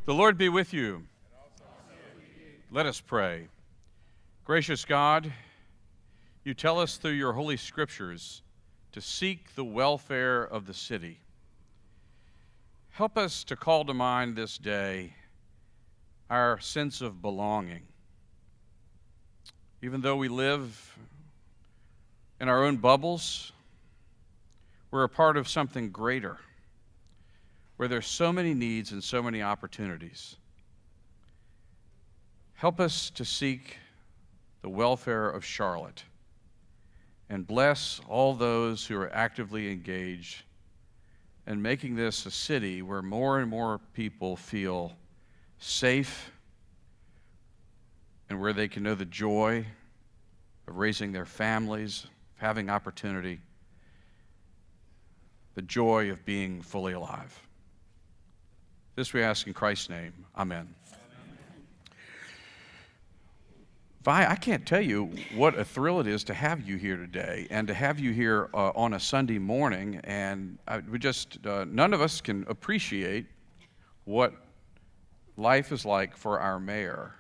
The Lord be with you. Let us pray. Gracious God, you tell us through your holy scriptures to seek the welfare of the city. Help us to call to mind this day our sense of belonging. Even though we live in our own bubbles, we're a part of something greater, where there's so many needs and so many opportunities. Help us to seek the welfare of Charlotte and bless all those who are actively engaged in making this a city where more and more people feel safe and where they can know the joy of raising their families, of having opportunity, the joy of being fully alive. This we ask in Christ's name. Amen. Vi, I can't tell you what a thrill it is to have you here today and to have you here on a Sunday morning. And we just, none of us can appreciate what life is like for our mayor.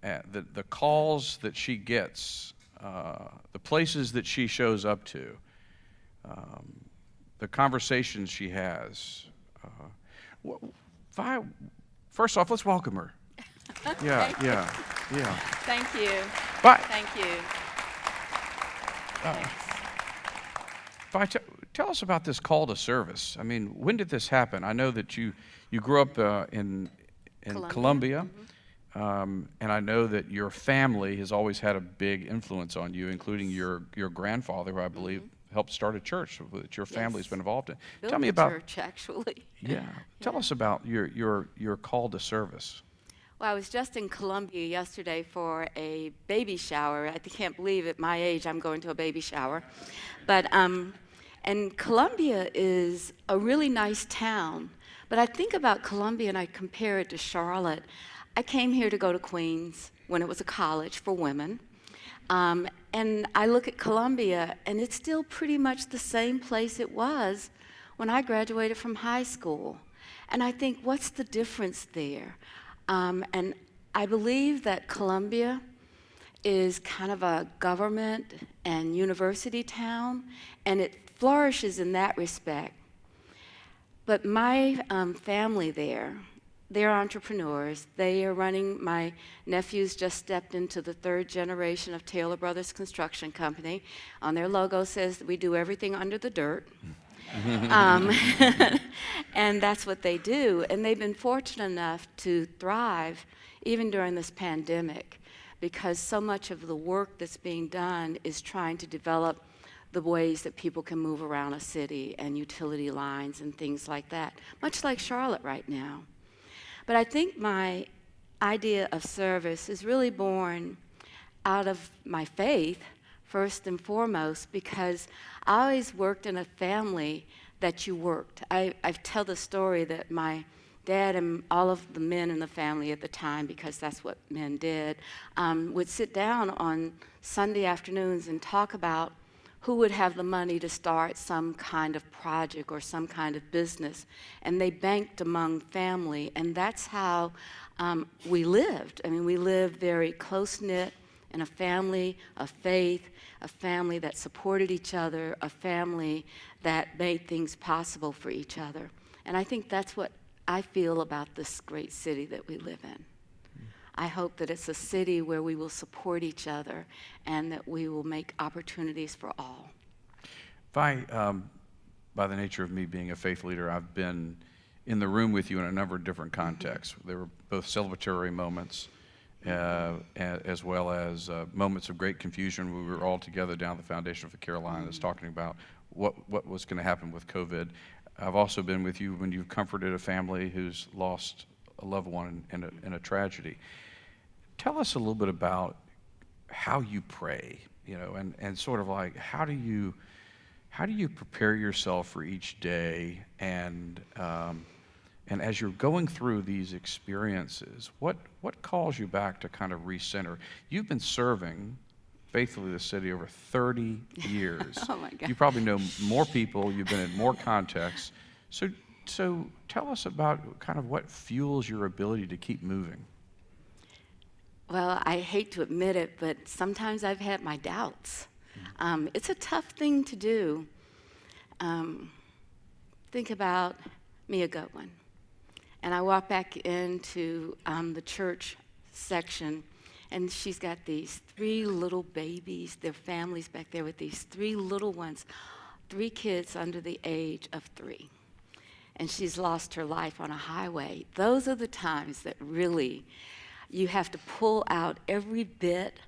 The calls that she gets, the places that she shows up to, the conversations she has. Vi, first off, let's welcome her. Yeah. Thank you. Vi, Thank you. Vi, tell us about this call to service. I mean, when did this happen? I know that you grew up in Columbia. And I know that your family has always had a big influence on you, including your grandfather, who I believe helped start a church that your family's been involved in. Tell me about church, actually. Yeah. Tell us about your call to service. Well, I was just in Columbia yesterday for a baby shower. I can't believe at my age I'm going to a baby shower. But and Columbia is a really nice town. But I think about Columbia and I compare it to Charlotte. I came here to go to Queens when it was a college for women. And I look at Columbia, and it's still pretty much the same place it was when I graduated from high school. And I think, what's the difference there? And I believe that Columbia is kind of a government and university town, and it flourishes in that respect. But my family there, they're entrepreneurs. They are running, my nephews just stepped into the third generation of Taylor Brothers Construction Company. On their logo says that we do everything under the dirt. And that's what they do. And they've been fortunate enough to thrive even during this pandemic, because so much of the work that's being done is trying to develop the ways that people can move around a city and utility lines and things like that, much like Charlotte right now. But I think my idea of service is really born out of my faith, first and foremost, because I always worked in a family that you worked. I tell the story that my dad and all of the men in the family at the time, because that's what men did, would sit down on Sunday afternoons and talk about who would have the money to start some kind of project or some kind of business. And they banked among family, and that's how we lived. I mean, we lived very close-knit in a family of faith, a family that supported each other, a family that made things possible for each other. And I think that's what I feel about this great city that we live in. I hope that it's a city where we will support each other and that we will make opportunities for all. By the nature of me being a faith leader, I've been in the room with you in a number of different contexts. There were both celebratory moments as well as moments of great confusion. We were all together down at the Foundation for the Carolinas talking about what was going to happen with COVID. I've also been with you when you've comforted a family who's lost a loved one in a tragedy. Tell us a little bit about how you pray, and sort of like how do you prepare yourself for each day, and as you're going through these experiences, what calls you back to kind of recenter? You've been serving faithfully the city over 30 years. Oh my God. You probably know more people, you've been in more contexts. So So tell us about kind of what fuels your ability to keep moving. Well, I hate to admit it, but sometimes I've had my doubts. It's a tough thing to do. Think about Mia Goodwin. And I walk back into the church section, and she's got these 3 little babies, their families back there with these 3 little ones, 3 kids under the age of 3. And she's lost her life on a highway. Those are the times that really you have to pull out every bit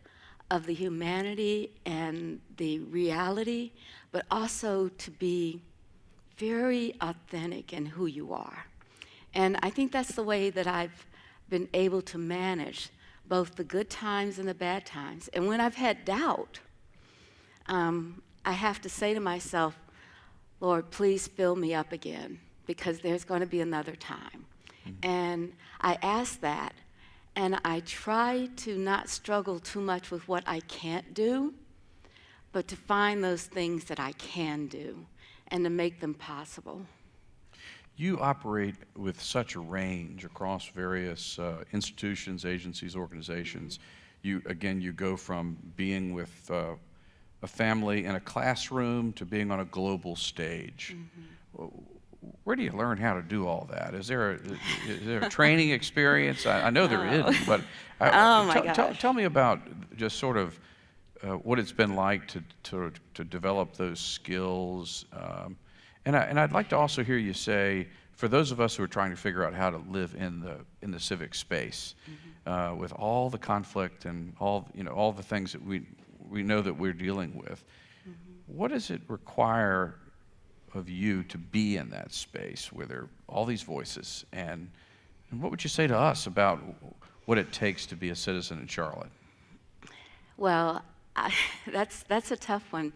of the humanity and the reality, but also to be very authentic in who you are. And I think that's the way that I've been able to manage both the good times and the bad times. And when I've had doubt, I have to say to myself, Lord, please fill me up again, because there's going to be another time. And I ask that, and I try to not struggle too much with what I can't do, but to find those things that I can do and to make them possible. You operate with such a range across various institutions, agencies, organizations. You go from being with a family in a classroom to being on a global stage. Where do you learn how to do all that? Is there a training experience? I know there isn't, but tell me about just sort of what it's been like to develop those skills. And I'd like to also hear you say, for those of us who are trying to figure out how to live in the civic space, with all the conflict and all the things that we know that we're dealing with, what does it require of you to be in that space where there are all these voices, and what would you say to us about what it takes to be a citizen in Charlotte? Well, that's a tough one.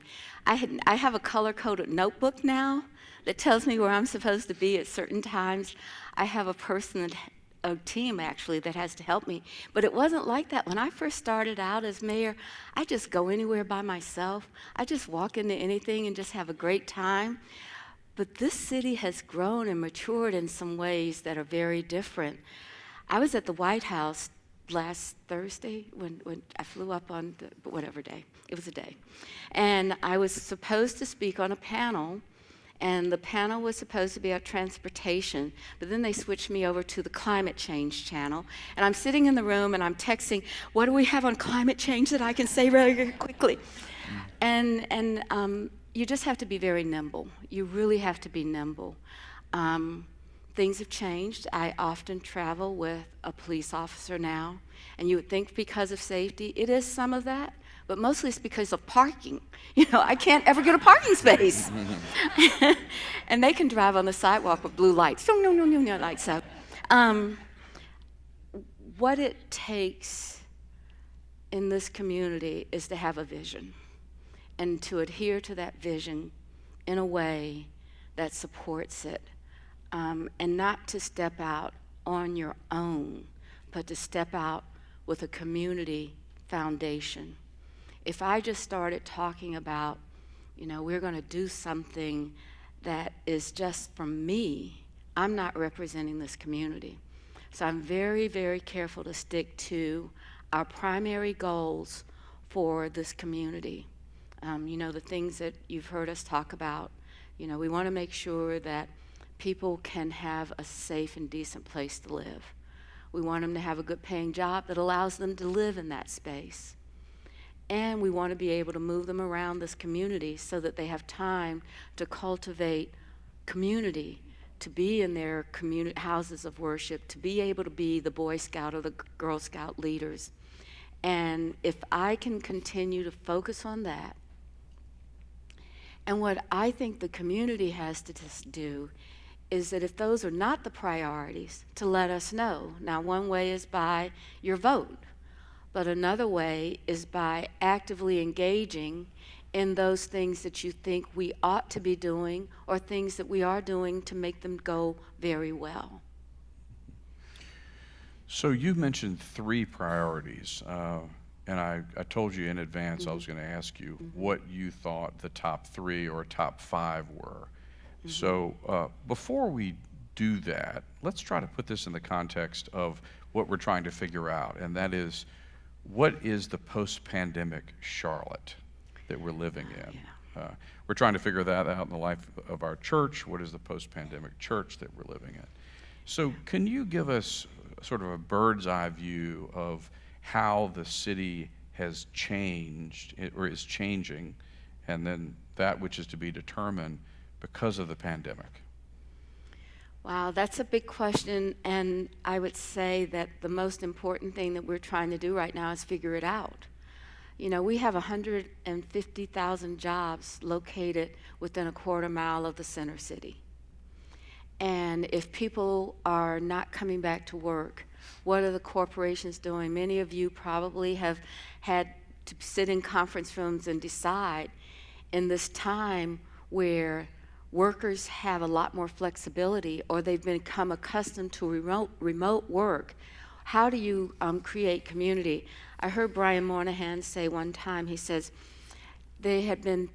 I have a color-coded notebook now that tells me where I'm supposed to be at certain times. I have a team actually that has to help me, but it wasn't like that when I first started out as mayor. I just go anywhere by myself. I just walk into anything and just have a great time. But this city has grown and matured in some ways that are very different. I was at the White House last Thursday when I flew up on whatever day. It was a day. And I was supposed to speak on a panel, and the panel was supposed to be about transportation, but then they switched me over to the climate change channel. And I'm sitting in the room and I'm texting, what do we have on climate change that I can say really quickly? And you just have to be very nimble. You really have to be nimble. Things have changed. I often travel with a police officer now, and you would think because of safety, it is some of that, but mostly it's because of parking. I can't ever get a parking space. And they can drive on the sidewalk with blue lights. Like so. What it takes in this community is to have a vision and to adhere to that vision in a way that supports it. And not to step out on your own, but to step out with a community foundation. If I just started talking about, we're going to do something that is just from me, I'm not representing this community. So I'm very, very careful to stick to our primary goals for this community. The things that you've heard us talk about. We want to make sure that people can have a safe and decent place to live. We want them to have a good paying job that allows them to live in that space. And we want to be able to move them around this community so that they have time to cultivate community, to be in their community houses of worship, to be able to be the Boy Scout or the Girl Scout leaders. And if I can continue to focus on that, and what I think the community has to just do is that if those are not the priorities, to let us know. Now, one way is by your vote, but another way is by actively engaging in those things that you think we ought to be doing or things that we are doing to make them go very well. So you mentioned 3 priorities, and I told you in advance I was going to ask you what you thought the top 3 or top 5 were. So before we do that, let's try to put this in the context of what we're trying to figure out, and that is, what is the post-pandemic Charlotte that we're living in? We're trying to figure that out in the life of our church. What is the post-pandemic church that we're living in? So can you give us sort of a bird's eye view of how the city has changed or is changing, and then that which is to be determined because of the pandemic? Wow, that's a big question, and I would say that the most important thing that we're trying to do right now is figure it out. You know, we have 150,000 jobs located within a quarter mile of the center city. And if people are not coming back to work, what are the corporations doing? Many of you probably have had to sit in conference rooms and decide in this time where workers have a lot more flexibility, or they've become accustomed to remote work. How do you create community? I heard Brian Moynihan say one time, he says, there had been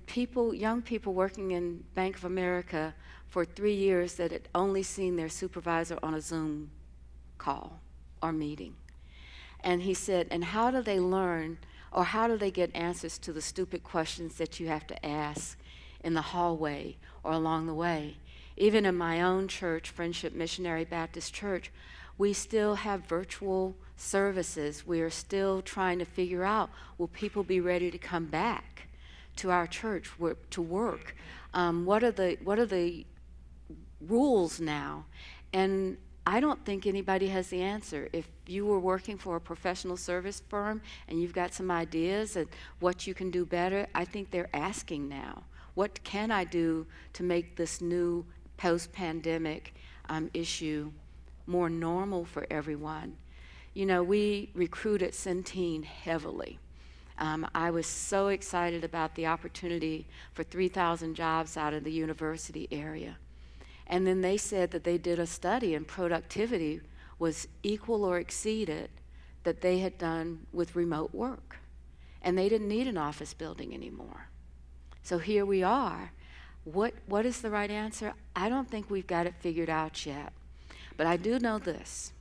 young people working in Bank of America for 3 years that had only seen their supervisor on a Zoom call or meeting. And he said, and how do they learn, or how do they get answers to the stupid questions that you have to ask in the hallway or along the way? Even in my own church, Friendship Missionary Baptist Church, we still have virtual services. We are still trying to figure out, will people be ready to come back to our church to work? What are the rules now? And I don't think anybody has the answer. If you were working for a professional service firm and you've got some ideas and what you can do better, I think they're asking now, what can I do to make this new post-pandemic issue more normal for everyone? You know, we recruited Centene heavily. I was so excited about the opportunity for 3,000 jobs out of the university area. And then they said that they did a study and productivity was equal or exceeded that they had done with remote work. And they didn't need an office building anymore. So here we are. What is the right answer? I don't think we've got it figured out yet. But I do know this.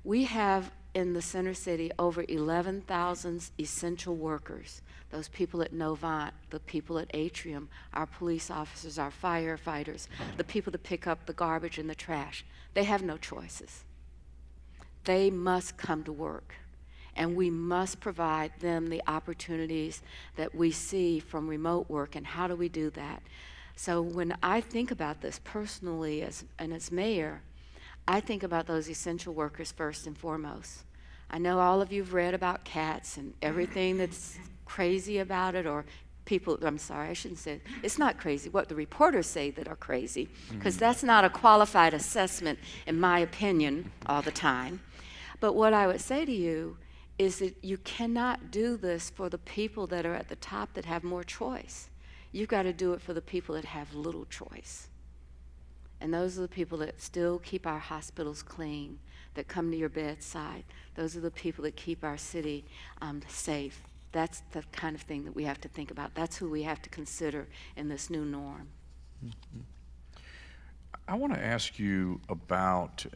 We have in the center city over 11,000 essential workers. Those people at Novant, the people at Atrium, our police officers, our firefighters, the people that pick up the garbage and the trash. They have no choices. They must come to work. And we must provide them the opportunities that we see from remote work. And how do we do that? So when I think about this personally as mayor, I think about those essential workers first and foremost. I know all of you have read about cats and everything that's crazy about it, or people, I'm sorry, I shouldn't say it. It's not crazy, what the reporters say that are crazy, because that's not a qualified assessment, in my opinion, all the time. But what I would say to you is that you cannot do this for the people that are at the top that have more choice. You've got to do it for the people that have little choice. And those are the people that still keep our hospitals clean, that come to your bedside. Those are the people that keep our city safe. That's the kind of thing that we have to think about. That's who we have to consider in this new norm. Mm-hmm. I want to ask you about,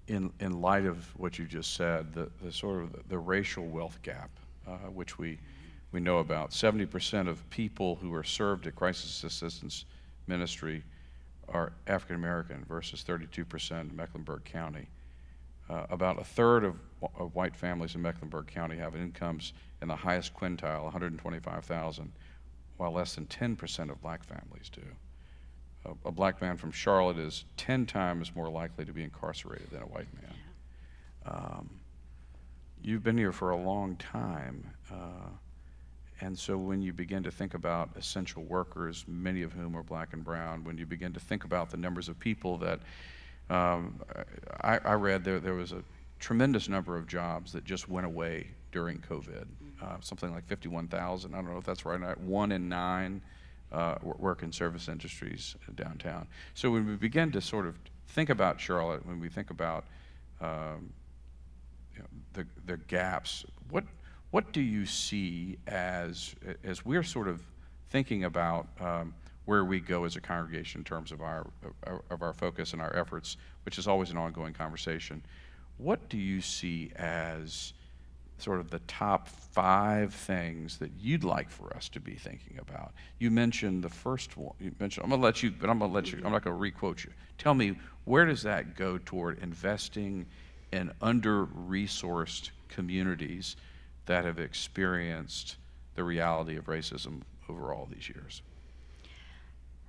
in light of what you just said, the sort of the racial wealth gap, which we know about. 70% of people who are served at crisis assistance ministry are African American versus 32% in Mecklenburg County. About a third of white families in Mecklenburg County have incomes in the highest quintile, $125,000, while less than 10% of black families do. A black man from Charlotte is 10 times more likely to be incarcerated than a white man. You've been here for a long time, and so when you begin to think about essential workers, many of whom are black and brown, when you begin to think about the numbers of people that I read there was a tremendous number of jobs that just went away during COVID, something like 51,000. I don't know if that's right or not. 1 in 9 work in service industries downtown. So when we begin to sort of think about Charlotte, when we think about the gaps, what do you see as we're sort of thinking about where we go as a congregation in terms of our focus and our efforts, which is always an ongoing conversation. What do you see as sort of the top 5 things that you'd like for us to be thinking about? You mentioned the first one. You mentioned, I'm not going to re-quote you. Tell me, where does that go toward investing in under-resourced communities that have experienced the reality of racism over all these years?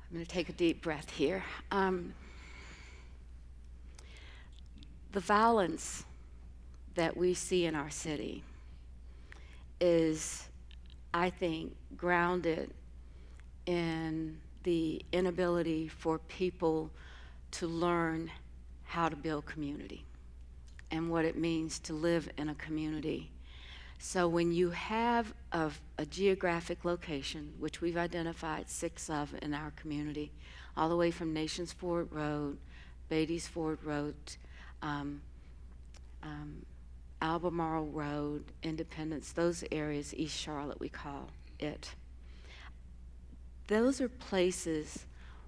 I'm going to take a deep breath here. The violence that we see in our city is, I think, grounded in the inability for people to learn how to build community and what it means to live in a community. So when you have a geographic location, which we've identified 6 of in our community, all the way from Nations Ford Road, Beatty's Ford Road, Albemarle Road, Independence, those areas, East Charlotte we call it. Those are places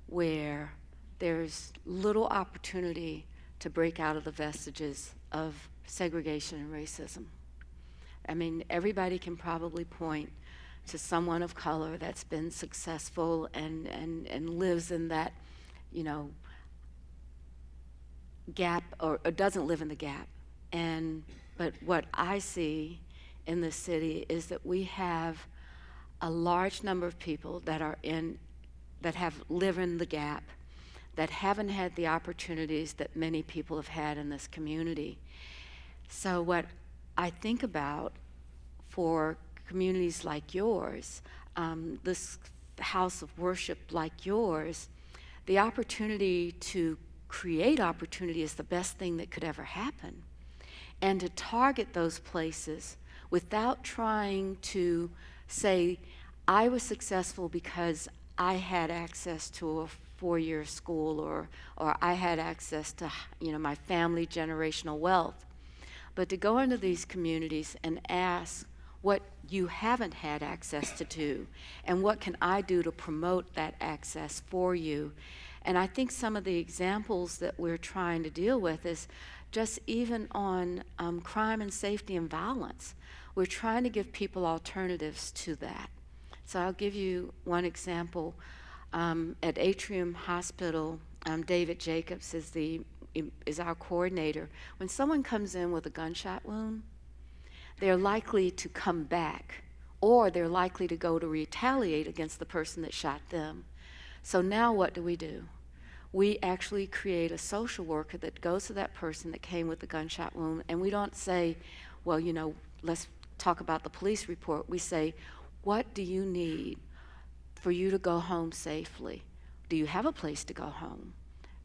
where there's little opportunity to break out of the vestiges of segregation and racism. I mean, everybody can probably point to someone of color that's been successful and lives in that, gap, or doesn't live in the gap. But what I see in the city is that we have a large number of people that live in the gap, that haven't had the opportunities that many people have had in this community. So what I think about for communities like yours, this house of worship like yours, the opportunity to create opportunity is the best thing that could ever happen. And to target those places without trying to say, I was successful because I had access to a 4-year school, or I had access to my family generational wealth. But to go into these communities and ask what you haven't had access to do, and what can I do to promote that access for you. And I think some of the examples that we're trying to deal with is just even on crime and safety and violence. We're trying to give people alternatives to that. So I'll give you one example. At Atrium Hospital, David Jacobs is our coordinator. When someone comes in with a gunshot wound, they're likely to come back, or they're likely to go to retaliate against the person that shot them. So now what do? We actually create a social worker that goes to that person that came with the gunshot wound, and we don't say, well, let's talk about the police report. We say, what do you need for you to go home safely? Do you have a place to go home?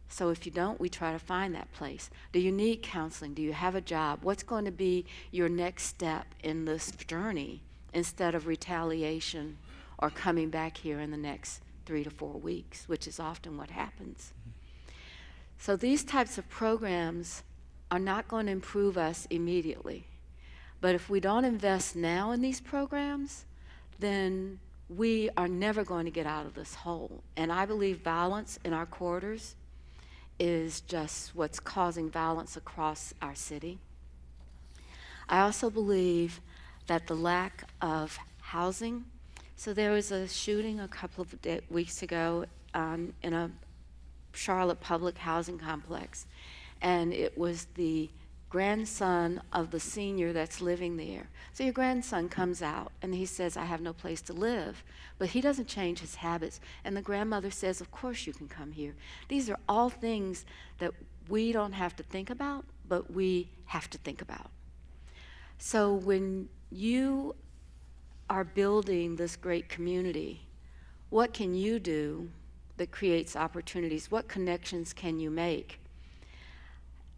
So if you don't, we try to find that place. Do you need counseling? Do you have a job? What's going to be your next step in this journey, instead of retaliation or coming back here in the next 3 to 4 weeks, which is often what happens. So these types of programs are not going to improve us immediately. But if we don't invest now in these programs, then we are never going to get out of this hole. And I believe violence in our corridors is just what's causing violence across our city. I also believe that the lack of housing. So there was a shooting a couple of weeks ago in a Charlotte public housing complex, and it was the grandson of the senior that's living there. So your grandson comes out and he says, I have no place to live, but he doesn't change his habits. And the grandmother says, of course you can come here. These are all things that we don't have to think about, but we have to think about. So when you are building this great community, what can you do that creates opportunities? What connections can you make?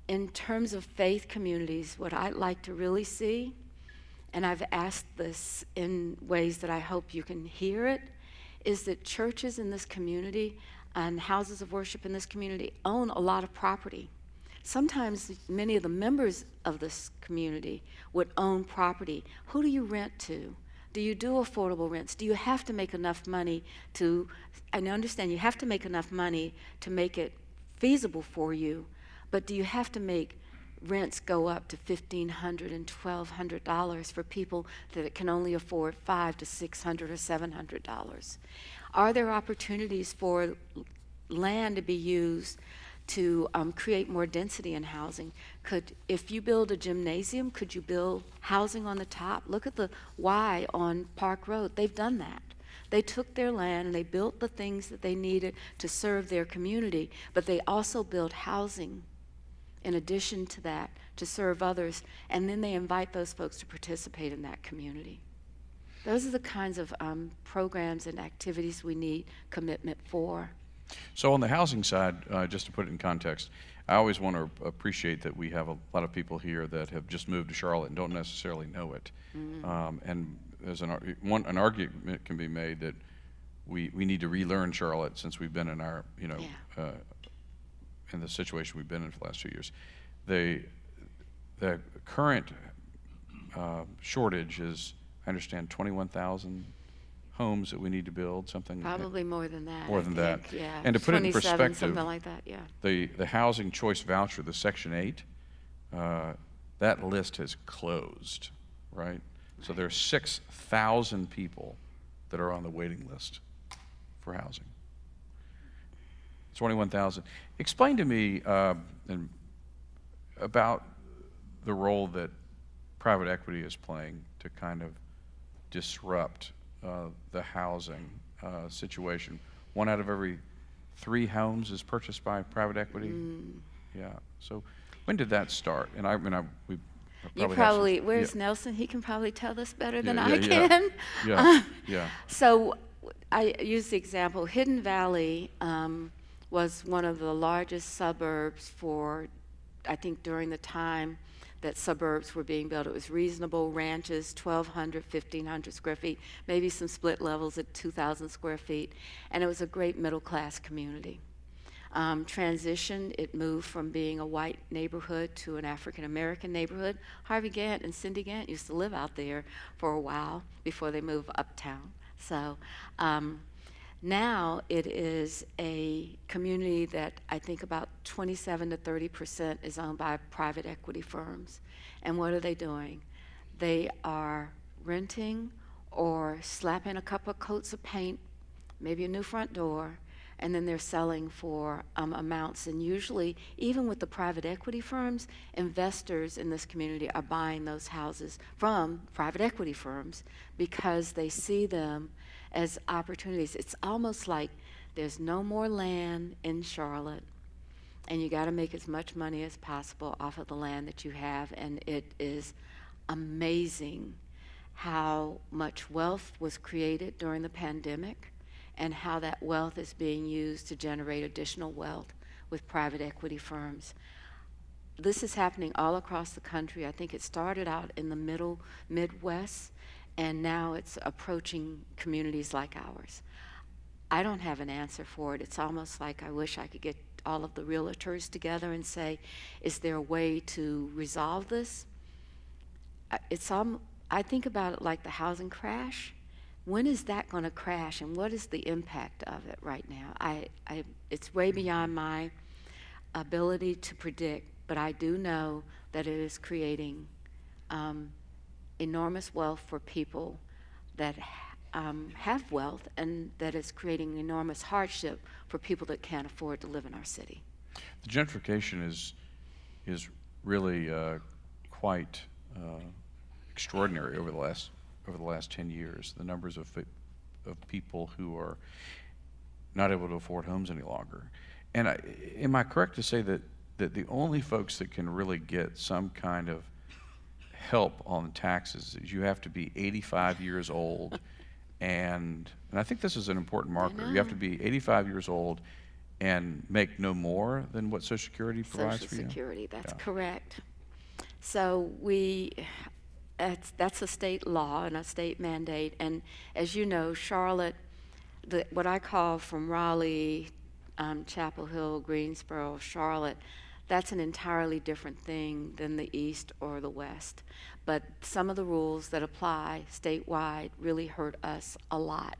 In terms of faith communities, what I'd like to really see, and I've asked this in ways that I hope you can hear it, is that churches in this community and houses of worship in this community own a lot of property. Sometimes many of the members of this community would own property. Who do you rent to? Do you do affordable rents? Do you have to make enough money to, I understand you have to make enough money to make it feasible for you, but do you have to make rents go up to $1,500 and $1,200 for people that can only afford $500 to $600 or $700? Are there opportunities for land to be used to create more density in housing? If you build a gymnasium, could you build housing on the top? Look at the Y on Park Road. They've done that. They took their land and they built the things that they needed to serve their community, but they also built housing in addition to that to serve others, and then they invite those folks to participate in that community. Those are the kinds of programs and activities we need commitment for. So on the housing side, just to put it in context, I always want to appreciate that we have a lot of people here that have just moved to Charlotte and don't necessarily know it. And there's an argument can be made that we need to relearn Charlotte since we've been in our, in the situation we've been in for the last 2 years. The current shortage is, I understand, 21,000 homes that we need to build, something. Probably more than that. More than that. Yeah. And to put it in 27, perspective, something like that, yeah. The housing choice voucher, the Section 8, that list has closed, right? So there's 6,000 people that are on the waiting list for housing. 21,000. Explain to me about the role that private equity is playing to kind of disrupt the housing situation. 1 out of every 3 homes is purchased by private equity. Yeah. So when did that start? And Where's Nelson? He can probably tell this better than I yeah. can. Yeah. So I use the example, Hidden Valley was one of the largest suburbs for, I think, during the time that suburbs were being built. It was reasonable ranches, 1,200, 1,500 square feet, maybe some split levels at 2,000 square feet, and it was a great middle-class community. Transition, it moved from being a white neighborhood to an African-American neighborhood. Harvey Gantt and Cindy Gantt used to live out there for a while before they moved uptown. So now it is a community that I think about 27 to 30% is owned by private equity firms. And what are they doing? They are renting or slapping a couple of coats of paint, maybe a new front door, and then they're selling for amounts. And usually, even with the private equity firms, investors in this community are buying those houses from private equity firms because they see them as opportunities. It's almost like there's no more land in Charlotte, and you got to make as much money as possible off of the land that you have. And it is amazing how much wealth was created during the pandemic and how that wealth is being used to generate additional wealth with private equity firms. This is happening all across the country. I think it started out in the Midwest, and now it's approaching communities like ours. I don't have an answer for it. It's almost like I wish I could get all of the realtors together and say, is there a way to resolve this? I think about it like the housing crash. When is that going to crash, and what is the impact of it right now? It's way beyond my ability to predict, but I do know that it is creating enormous wealth for people that have wealth, and that is creating enormous hardship for people that can't afford to live in our city. The gentrification is really quite extraordinary over the last 10 years. The numbers of people who are not able to afford homes any longer. And am I correct to say that the only folks that can really get some kind of help on taxes is you have to be 85 years old, and I think this is an important marker. You have to be 85 years old and make no more than what Social Security provides for you? Social Security, that's correct. So that's a state law and a state mandate. And as you know, Charlotte, what I call from Raleigh, Chapel Hill, Greensboro, Charlotte, That's an entirely different thing than the East or the West. But some of the rules that apply statewide really hurt us a lot.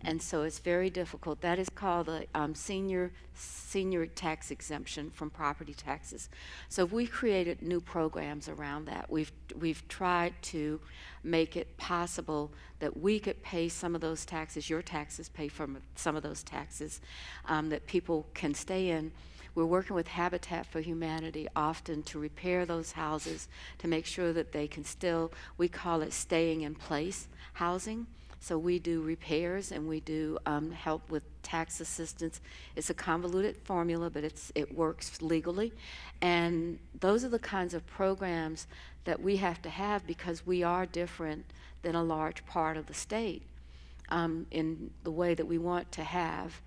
And so it's very difficult. That is called the senior tax exemption from property taxes. So we created new programs around that. We've tried to make it possible that we could pay some of those taxes, your taxes pay for some of those taxes, that people can stay in. We're working with Habitat for Humanity often to repair those houses, to make sure that they can still, we call it staying in place housing. So we do repairs and we do help with tax assistance. It's a convoluted formula, but it works legally. And those are the kinds of programs that we have to have because we are different than a large part of the state in the way that we want to have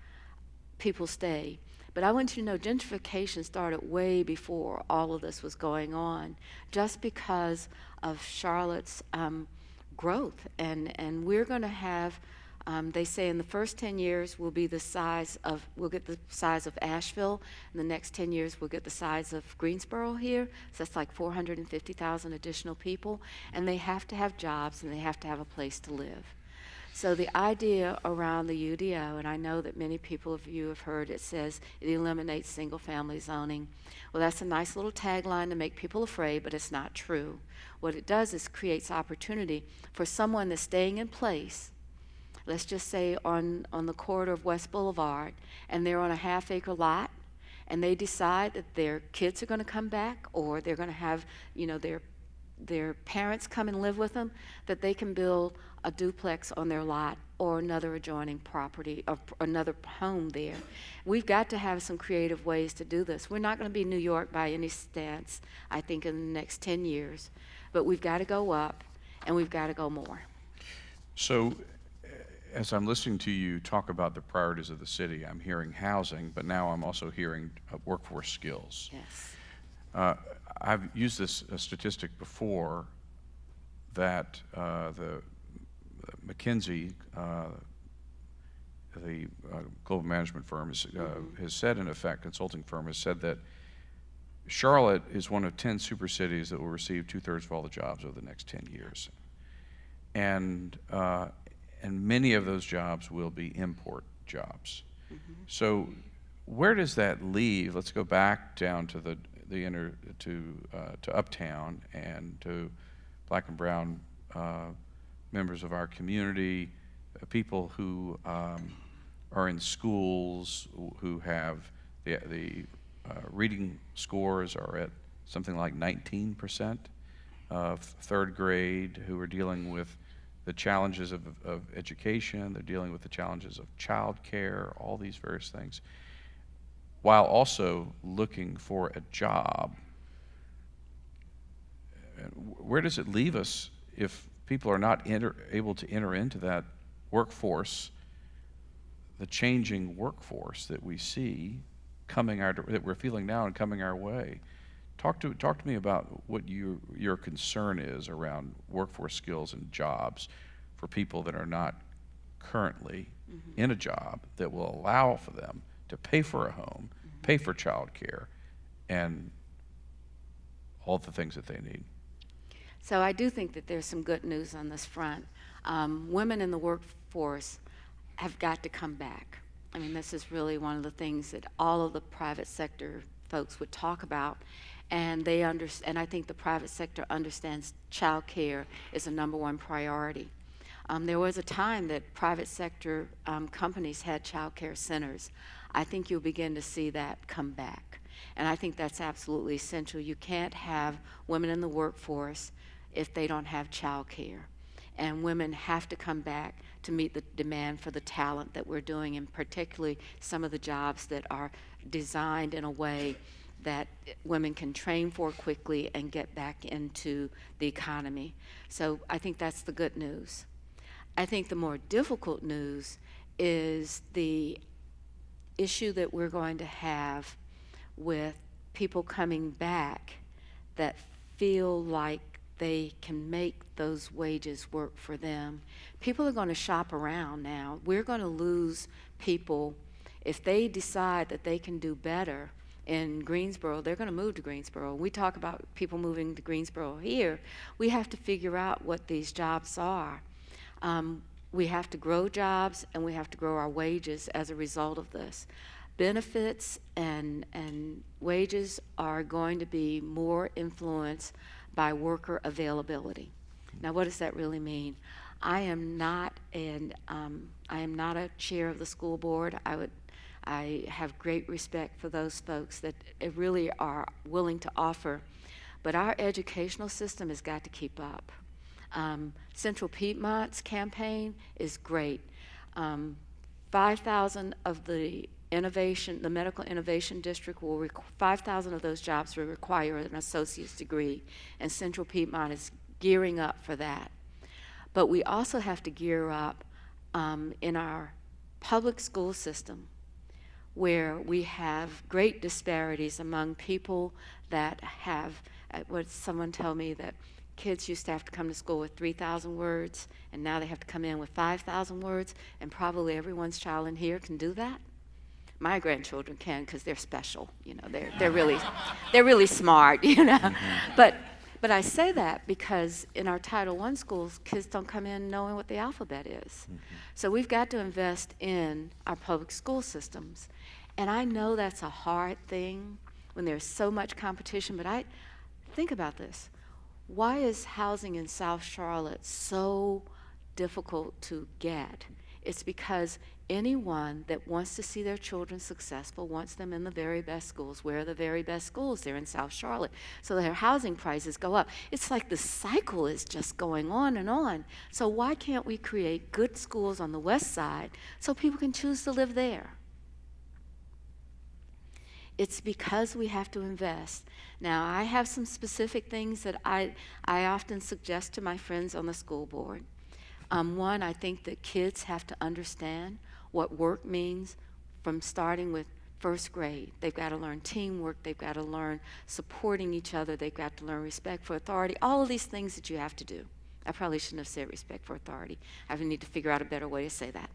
people stay. But I want you to know gentrification started way before all of this was going on, just because of Charlotte's growth. And we're going to have, they say in the first 10 years we'll get the size of Asheville. In the next 10 years we'll get the size of Greensboro here. So that's like 450,000 additional people. And they have to have jobs and they have to have a place to live. So the idea around the UDO, and I know that many people of you have heard it, says it eliminates single-family zoning. Well, that's a nice little tagline to make people afraid, but it's not true. What it does is creates opportunity for someone that's staying in place, let's just say on the corridor of West Boulevard, and they're on a half-acre lot, and they decide that their kids are going to come back, or they're going to have, their parents come and live with them, that they can build a duplex on their lot or another adjoining property or another home there. We've got to have some creative ways to do this. We're not going to be New York by any stance, I think, in the next 10 years. But we've got to go up and we've got to go more. So as I'm listening to you talk about the priorities of the city, I'm hearing housing, but now I'm also hearing workforce skills. Yes. I've used this statistic before that the McKinsey, the global management firm, has said, in effect, consulting firm, has said that Charlotte is one of 10 super cities that will receive 2/3 of all the jobs over the next 10 years. And many of those jobs will be import jobs. Mm-hmm. So where does that leave? Let's go back down to to Uptown and to Black and brown members of our community, people who are in schools, who have the reading scores are at something like 19% of third grade, who are dealing with the challenges of education, they're dealing with the challenges of child care, all these various things, while also looking for a job. Where does it leave us if people are not able to enter into that workforce, the changing workforce that we see that we're feeling now and coming our way? Talk to me about what your concern is around workforce skills and jobs for people that are not currently in a job that will allow for them to pay for a home, pay for child care, and all the things that they need. So I do think that there's some good news on this front. Women in the workforce have got to come back. I mean, this is really one of the things that all of the private sector folks would talk about, and and I think the private sector understands child care is a #1 priority. There was a time that private sector companies had child care centers. I think you'll begin to see that come back. And I think that's absolutely essential. You can't have women in the workforce if they don't have child care. And women have to come back to meet the demand for the talent that we're doing, and particularly some of the jobs that are designed in a way that women can train for quickly and get back into the economy. So I think that's the good news. I think the more difficult news is the issue that we're going to have with people coming back that feel like they can make those wages work for them. People are going to shop around now. We're going to lose people if they decide that they can do better in Greensboro, they're going to move to Greensboro. We talk about people moving to Greensboro here. We have to figure out what these jobs are. We have to grow jobs, and we have to grow our wages as a result of this. Benefits and wages are going to be more influenced by worker availability. Now, what does that really mean? I am not a chair of the school board. I have great respect for those folks that really are willing to offer, but our educational system has got to keep up. Central Piedmont's campaign is great. 5,000 of the medical innovation district 5,000 of those jobs will require an associate's degree, and Central Piedmont is gearing up for that. But we also have to gear up in our public school system, where we have great disparities among people that have, what someone told me, that kids used to have to come to school with 3,000 words, and now they have to come in with 5,000 words, and probably everyone's child in here can do that. My grandchildren can, because they're special, they're really smart, But I say that because in our Title I schools, kids don't come in knowing what the alphabet is. So we've got to invest in our public school systems. And I know that's a hard thing when there's so much competition, but think about this. Why is housing in South Charlotte so difficult to get? It's because anyone that wants to see their children successful wants them in the very best schools. Where are the very best schools? They're in South Charlotte. So their housing prices go up. It's like the cycle is just going on and on. So why can't we create good schools on the west side so people can choose to live there? It's because we have to invest. Now, I have some specific things that I often suggest to my friends on the school board. One, I think that kids have to understand what work means from starting with first grade. They've got to learn teamwork. They've got to learn supporting each other. They've got to learn respect for authority. All of these things that you have to do. I probably shouldn't have said respect for authority. I need to figure out a better way to say that.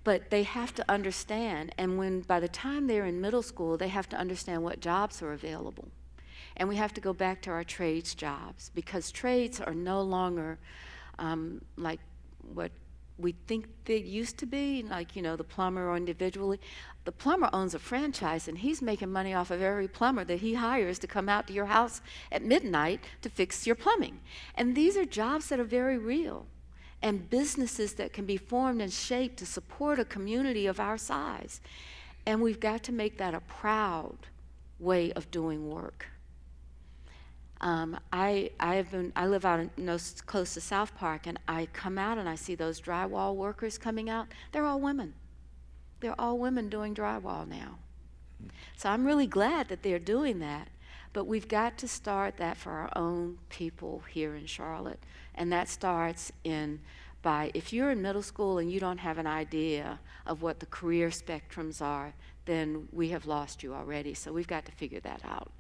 But they have to understand, and by the time they're in middle school, they have to understand what jobs are available. And we have to go back to our trades jobs, because trades are no longer like what we think they used to be, like, the plumber or individually. The plumber owns a franchise, and he's making money off of every plumber that he hires to come out to your house at midnight to fix your plumbing. And these are jobs that are very real, and businesses that can be formed and shaped to support a community of our size. And we've got to make that a proud way of doing work. I live out close to South Park, and I come out and I see those drywall workers coming out. They're all women. They're all women doing drywall now. So I'm really glad that they're doing that, but we've got to start that for our own people here in Charlotte. And that starts by if you're in middle school and you don't have an idea of what the career spectrums are, then we have lost you already. So we've got to figure that out.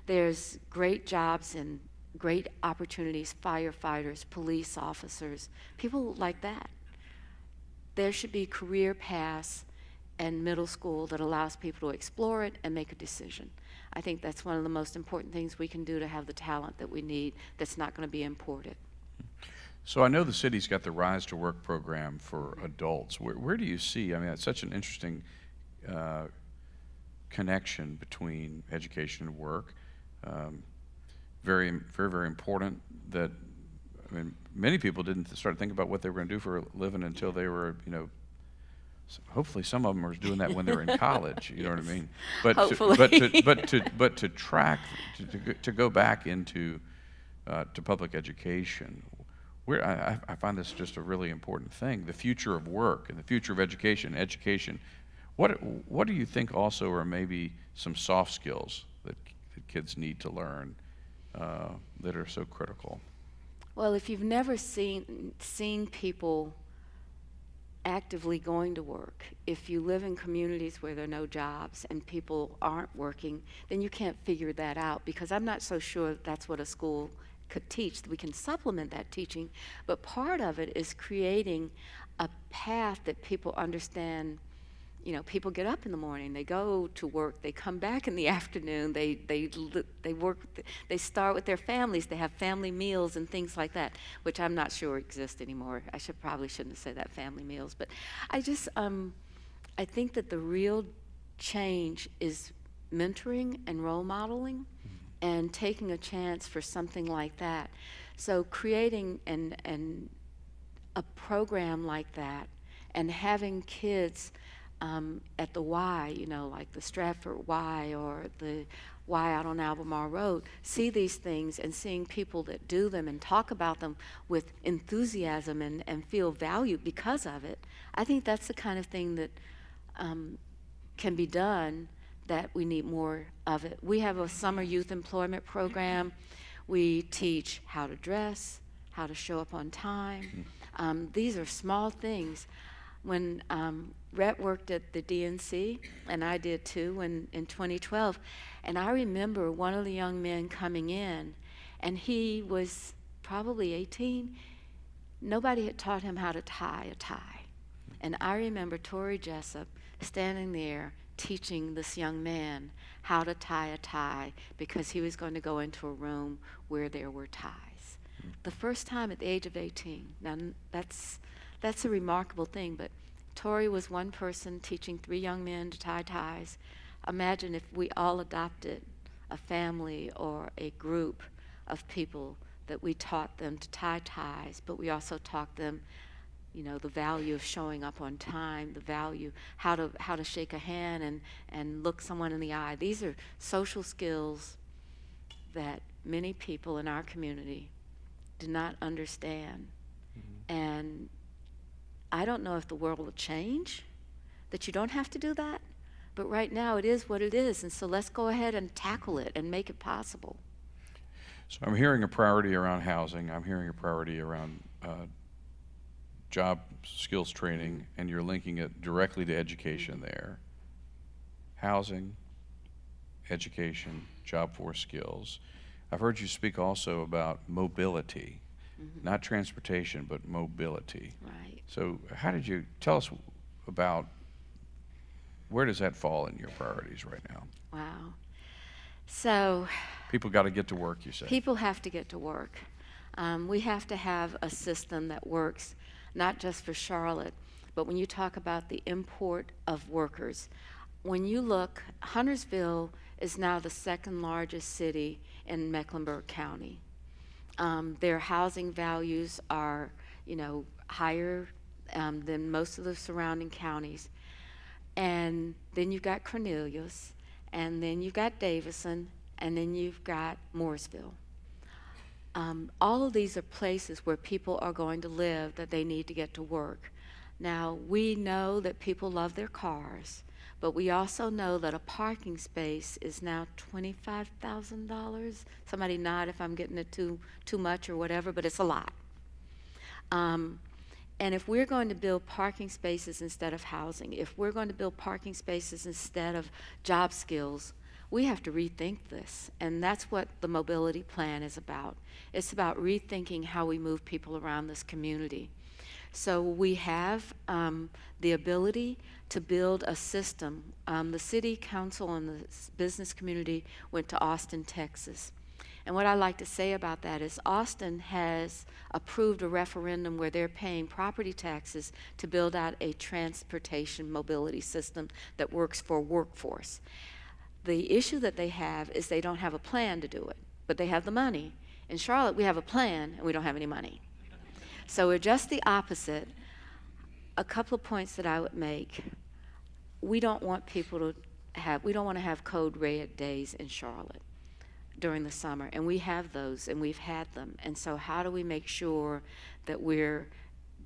There's great jobs and great opportunities, firefighters, police officers, people like that. There should be career paths in middle school that allows people to explore it and make a decision. I think that's one of the most important things we can do to have the talent that we need that's not going to be imported. So I know the city's got the Rise to Work program for adults. Where do you see, it's such an interesting connection between education and work. Very, very, very important that, many people didn't start thinking about what they were going to do for a living until they were, hopefully some of them are doing that when they're in college, you know what I mean? But to go back into to public education, I find this just a really important thing. The future of work and the future of education. What do you think also are maybe some soft skills that kids need to learn that are so critical? Well, if you've never seen people actively going to work, if you live in communities where there are no jobs and people aren't working, then you can't figure that out, because I'm not so sure that's what a school could teach. We can supplement that teaching, but part of it is creating a path that people understand people get up in the morning, they go to work, they come back in the afternoon, they work, they start with their families, they have family meals and things like that, which I'm not sure exist anymore. I probably shouldn't have said that, family meals, but I just I think that the real change is mentoring and role modeling and taking a chance for something like that. So creating a program like that and having kids at the Y, like the Stratford Y or the Y out on Albemarle Road, see these things and seeing people that do them and talk about them with enthusiasm and feel valued because of it. I think that's the kind of thing that can be done, that we need more of it. We have a summer youth employment program. We teach how to dress, how to show up on time. These are small things. When Rhett worked at the DNC, and I did too in 2012, and I remember one of the young men coming in, and he was probably 18. Nobody had taught him how to tie a tie. And I remember Tori Jessup standing there teaching this young man how to tie a tie because he was going to go into a room where there were ties. The first time at the age of 18. Now, that's a remarkable thing, but Tori was one person teaching 3 young men to tie ties. Imagine if we all adopted a family or a group of people that we taught them to tie ties, but we also taught them, the value of showing up on time, the value, how to shake a hand and look someone in the eye. These are social skills that many people in our community do not understand. And I don't know if the world will change, that you don't have to do that, but right now it is what it is, and so let's go ahead and tackle it and make it possible. So I'm hearing a priority around housing, I'm hearing a priority around job skills training, and you're linking it directly to education there. Housing, education, job force skills. I've heard you speak also about mobility, not transportation, but mobility. Right. So how did you, tell us about, where does that fall in your priorities right now? Wow. So People got to get to work, you say. people have to get to work. We have to have a system that works not just for Charlotte, but when you talk about the import of workers, when you look, Huntersville is now the 2nd largest city in Mecklenburg County. Their housing values are, higher than most of the surrounding counties. And then you've got Cornelius, and then you've got Davison, and then you've got Mooresville. All of these are places where people are going to live that they need to get to work. Now, we know that people love their cars, but we also know that a parking space is now $25,000. Somebody nod if I'm getting it too much or whatever, but it's a lot. And if we're going to build parking spaces instead of housing, if we're going to build parking spaces instead of job skills, we have to rethink this. And that's what the mobility plan is about. It's about rethinking how we move people around this community. So we have the ability to build a system. The city council and the business community went to Austin, Texas. And what I like to say about that is Austin has approved a referendum where they're paying property taxes to build out a transportation mobility system that works for workforce. The issue that they have is they don't have a plan to do it, but they have the money. In Charlotte, we have a plan and we don't have any money. So we're just the opposite. A couple of points that I would make. We don't want to have code red days in Charlotte during the summer, and we have those, and we've had them. And so how do we make sure that we're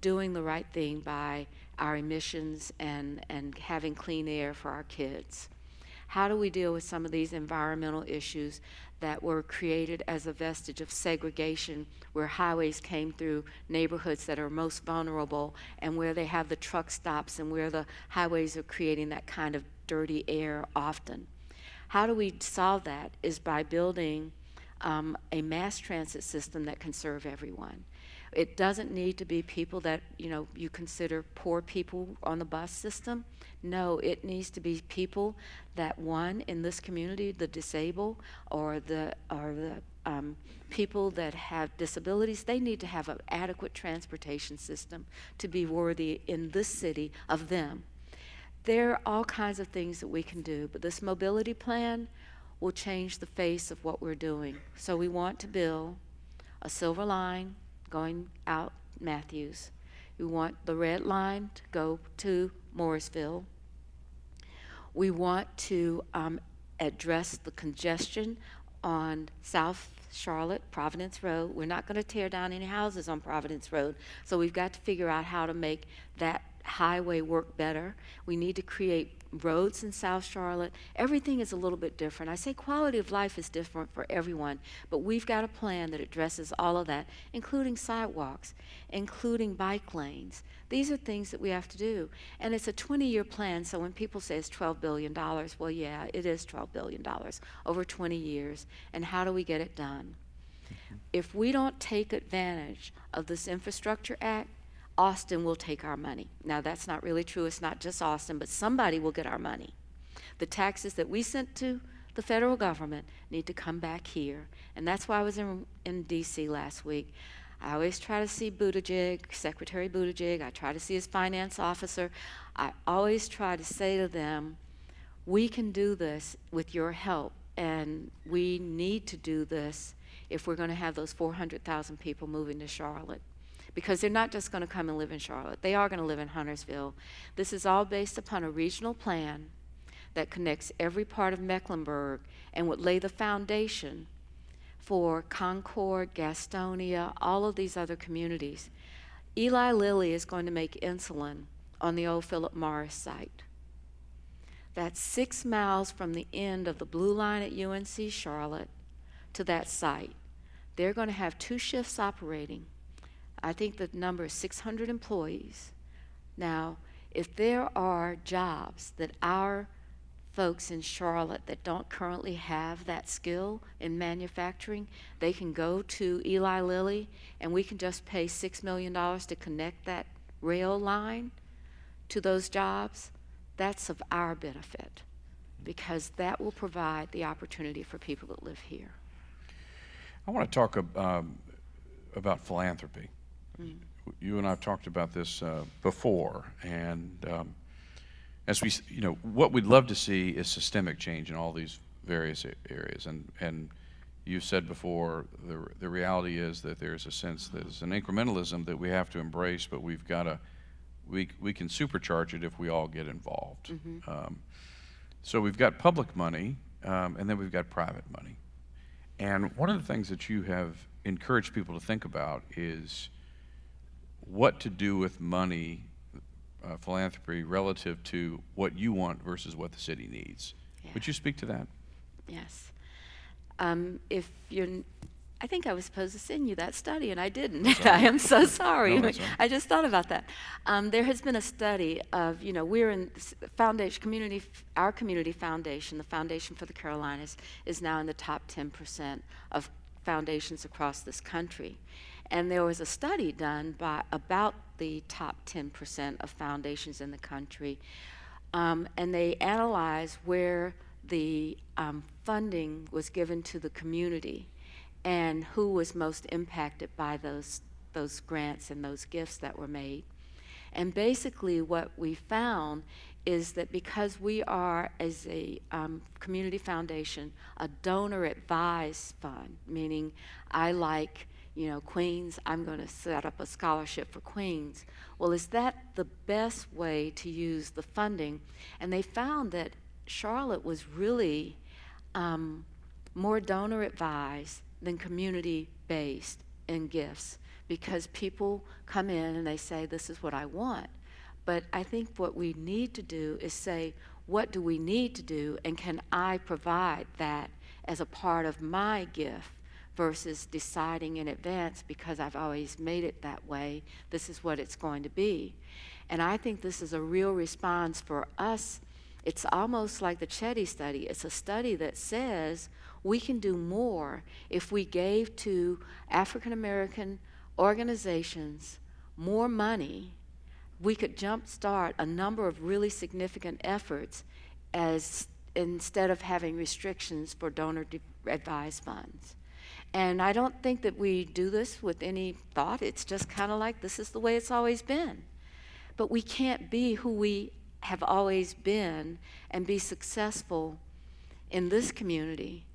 doing the right thing by our emissions and having clean air for our kids? How do we deal with some of these environmental issues that were created as a vestige of segregation, where highways came through neighborhoods that are most vulnerable, and where they have the truck stops and where the highways are creating that kind of dirty air often? How do we solve that is by building a mass transit system that can serve everyone. It doesn't need to be people that, you consider poor people on the bus system. No, it needs to be people that, one, in this community, the disabled or the people that have disabilities, they need to have an adequate transportation system to be worthy in this city of them. There are all kinds of things that we can do, but this mobility plan will change the face of what we're doing. So we want to build a silver line going out Matthews. We want the red line to go to Morrisville. We want to address the congestion on South Charlotte, Providence Road. We're not going to tear down any houses on Providence Road, so we've got to figure out how to make that highway work better. We need to create roads in South Charlotte. Everything is a little bit different. I say quality of life is different for everyone, but we've got a plan that addresses all of that, including sidewalks, including bike lanes. These are things that we have to do. And it's a 20-year plan, so when people say it's $12 billion, well, yeah, it is $12 billion over 20 years. And how do we get it done? If we don't take advantage of this Infrastructure Act, Austin will take our money. Now, that's not really true. It's not just Austin, but somebody will get our money. The taxes that we sent to the federal government need to come back here. And that's why I was in D.C. last week. I always try to see Buttigieg, Secretary Buttigieg. I try to see his finance officer. I always try to say to them, we can do this with your help, and we need to do this if we're going to have those 400,000 people moving to Charlotte. Because they're not just going to come and live in Charlotte. They are going to live in Huntersville. This is all based upon a regional plan that connects every part of Mecklenburg and would lay the foundation for Concord, Gastonia, all of these other communities. Eli Lilly is going to make insulin on the old Philip Morris site. That's 6 miles from the end of the blue line at UNC Charlotte to that site. They're going to have 2 shifts operating. I think the number is 600 employees. Now, if there are jobs that our folks in Charlotte that don't currently have that skill in manufacturing, they can go to Eli Lilly and we can just pay $6 million to connect that rail line to those jobs. That's of our benefit, because that will provide the opportunity for people that live here. I want to talk about philanthropy. You and I have talked about this before, and as we, what we'd love to see is systemic change in all these various areas. And you said before, the reality is that there's a sense that there's an incrementalism that we have to embrace, but we've got to, we can supercharge it if we all get involved. So we've got public money, and then we've got private money. And one of the things that you have encouraged people to think about is what to do with money, philanthropy, relative to what you want versus what the city needs. Yeah. Would you speak to that? Yes. I think I was supposed to send you that study, and I didn't. I am so sorry. No, I just thought about that. There has been a study of, we're in foundation, our community foundation, the Foundation for the Carolinas, is now in the top 10% of foundations across this country. And there was a study done about the top 10% of foundations in the country, and they analyzed where the funding was given to the community and who was most impacted by those grants and those gifts that were made. And basically what we found is that because we are, as a community foundation, a donor-advised fund, meaning I like Queens, I'm going to set up a scholarship for Queens. Well, is that the best way to use the funding? And they found that Charlotte was really more donor-advised than community-based in gifts, because people come in and they say, this is what I want. But I think what we need to do is say, what do we need to do, and can I provide that as a part of my gift? Versus deciding in advance, because I've always made it that way, this is what it's going to be. And I think this is a real response for us. It's almost like the Chetty study. It's a study that says we can do more if we gave to African American organizations more money, we could jumpstart a number of really significant efforts as instead of having restrictions for donor-advised funds. And I don't think that we do this with any thought. It's just kind of like this is the way it's always been. But we can't be who we have always been and be successful in this community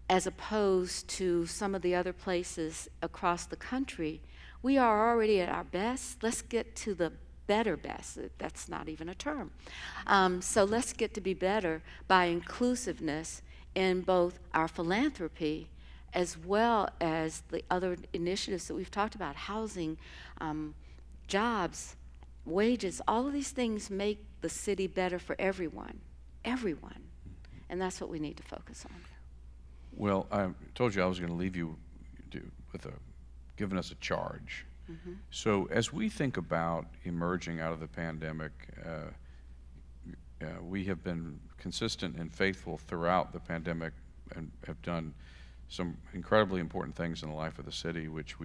as opposed to some of the other places across the country. We are already at our best. Let's get to the better best. That's not even a term. So let's get to be better by inclusiveness in both our philanthropy as well as the other initiatives that we've talked about, housing, jobs, wages. All of these things make the city better for everyone, everyone. And that's what we need to focus on. Well, I told you I was going to leave you with giving us a charge. Mm-hmm. So as we think about emerging out of the pandemic, we have been consistent and faithful throughout the pandemic and have done some incredibly important things in the life of the city, which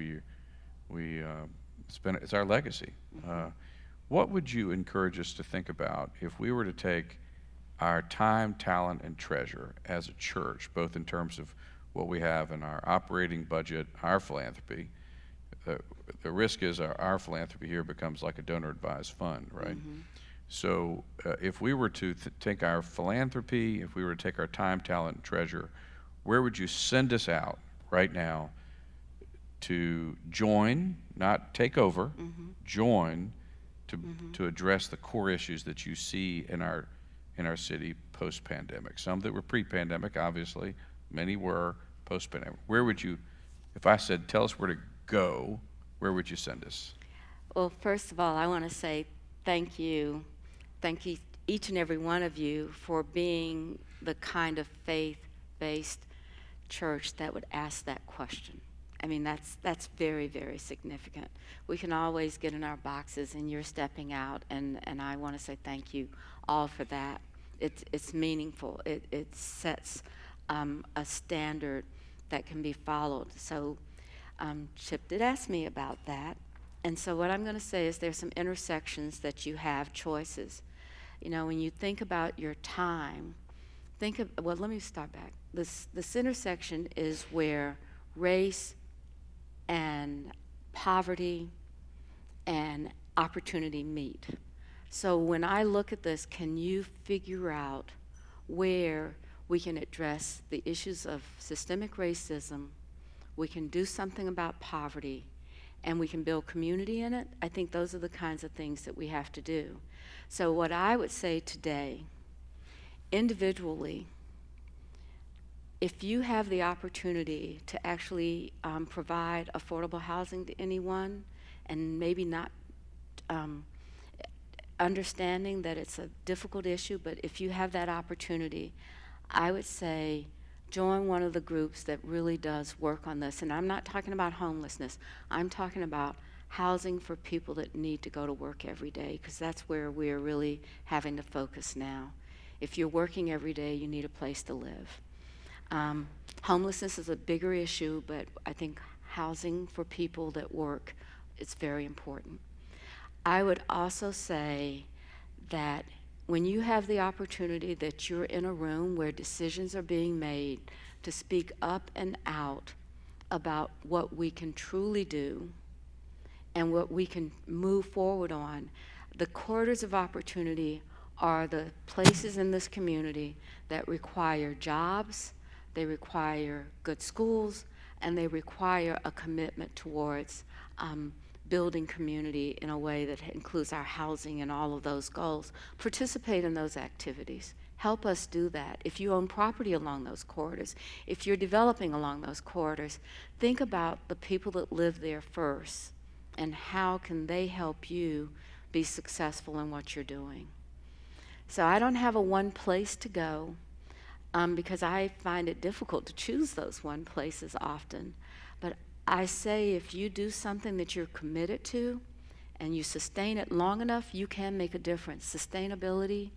it's our legacy. Mm-hmm. What would you encourage us to think about if we were to take our time, talent, and treasure as a church, both in terms of what we have in our operating budget, our philanthropy? The risk is our philanthropy here becomes like a donor-advised fund, right? Mm-hmm. So if we were to take our philanthropy, if we were to take our time, talent, and treasure, where would you send us out right now to join, not take over, Mm-hmm. join Mm-hmm. to address the core issues that you see in our city post-pandemic? Some that were pre-pandemic, obviously. Many were post-pandemic. Where would you, if I said, tell us where to go, where would you send us? Well, first of all, I want to say thank you. Thank you, each and every one of you, for being the kind of faith-based church that would ask that question. I mean, that's very, very significant. We can always get in our boxes, and you're stepping out, and I want to say thank you all for that. It's meaningful. It sets a standard that can be followed. So Chip did ask me about that. And so what I'm going to say is there's some intersections that you have choices. You know, when you think about your time, well, let me start back. This intersection is where race and poverty and opportunity meet. So when I look at this, can you figure out where we can address the issues of systemic racism, we can do something about poverty, and we can build community in it? I think those are the kinds of things that we have to do. So what I would say today, individually, if you have the opportunity to actually provide affordable housing to anyone, and maybe not understanding that it's a difficult issue, but if you have that opportunity, I would say join one of the groups that really does work on this. And I'm not talking about homelessness. I'm talking about housing for people that need to go to work every day, because that's where we're really having to focus now. If you're working every day, you need a place to live. Homelessness is a bigger issue, but I think housing for people that work is very important. I would also say that when you have the opportunity that you're in a room where decisions are being made, to speak up and out about what we can truly do and what we can move forward on. The corridors of opportunity are the places in this community that require jobs, they require good schools, and they require a commitment towards building community in a way that includes our housing and all of those goals. Participate in those activities. Help us do that. If you own property along those corridors, if you're developing along those corridors, think about the people that live there first and how can they help you be successful in what you're doing. So I don't have a one place to go because I find it difficult to choose those one places often. But I say if you do something that you're committed to and you sustain it long enough, you can make a difference. Sustainability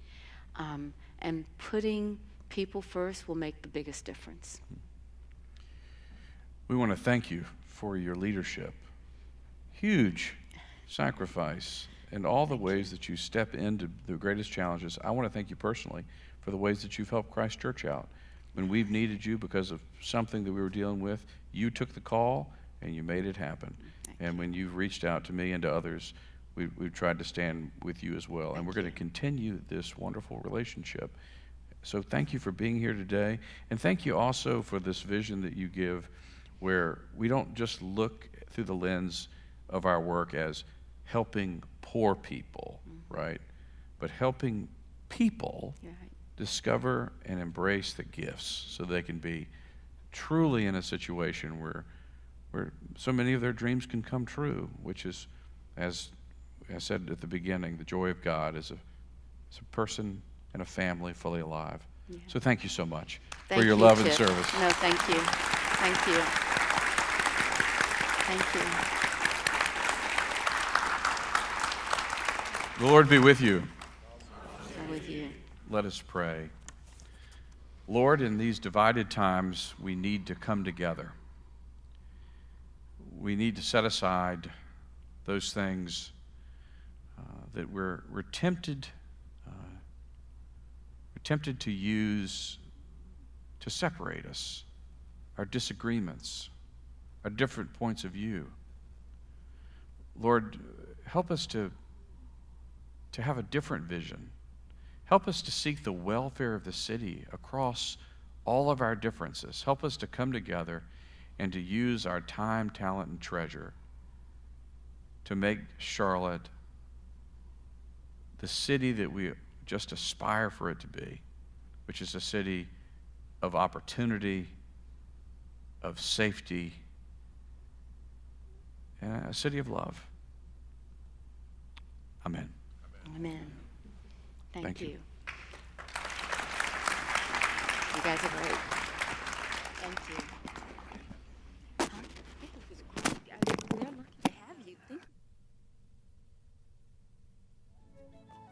and putting people first will make the biggest difference. We want to thank you for your leadership. Huge sacrifice in all the ways that you step into the greatest challenges. I want to thank you personally for the ways that you've helped Christ Church out. When we've needed you because of something that we were dealing with, you took the call and you made it happen. And when you've reached out to me and to others, we've tried to stand with you as well. And we're going to continue this wonderful relationship. So thank you for being here today. And thank you also for this vision that you give, where we don't just look through the lens of our work as helping poor people, right? But helping people discover and embrace the gifts so they can be truly in a situation where so many of their dreams can come true, which is, as I said at the beginning, the joy of God is a person and a family fully alive. Yeah. So thank you so much for your love and service. No, thank you. Thank you. Thank you. The Lord be with you. And with you. Let us pray. Lord, in these divided times, we need to come together. We need to set aside those things that we're tempted to use to separate us, our disagreements, our different points of view. Lord, help us to have a different vision. Help us to seek the welfare of the city across all of our differences. Help us to come together and to use our time, talent, and treasure to make Charlotte the city that we just aspire for it to be, which is a city of opportunity, of safety, and a city of love. Amen. Amen. Thank you. You. You guys are great. Thank you.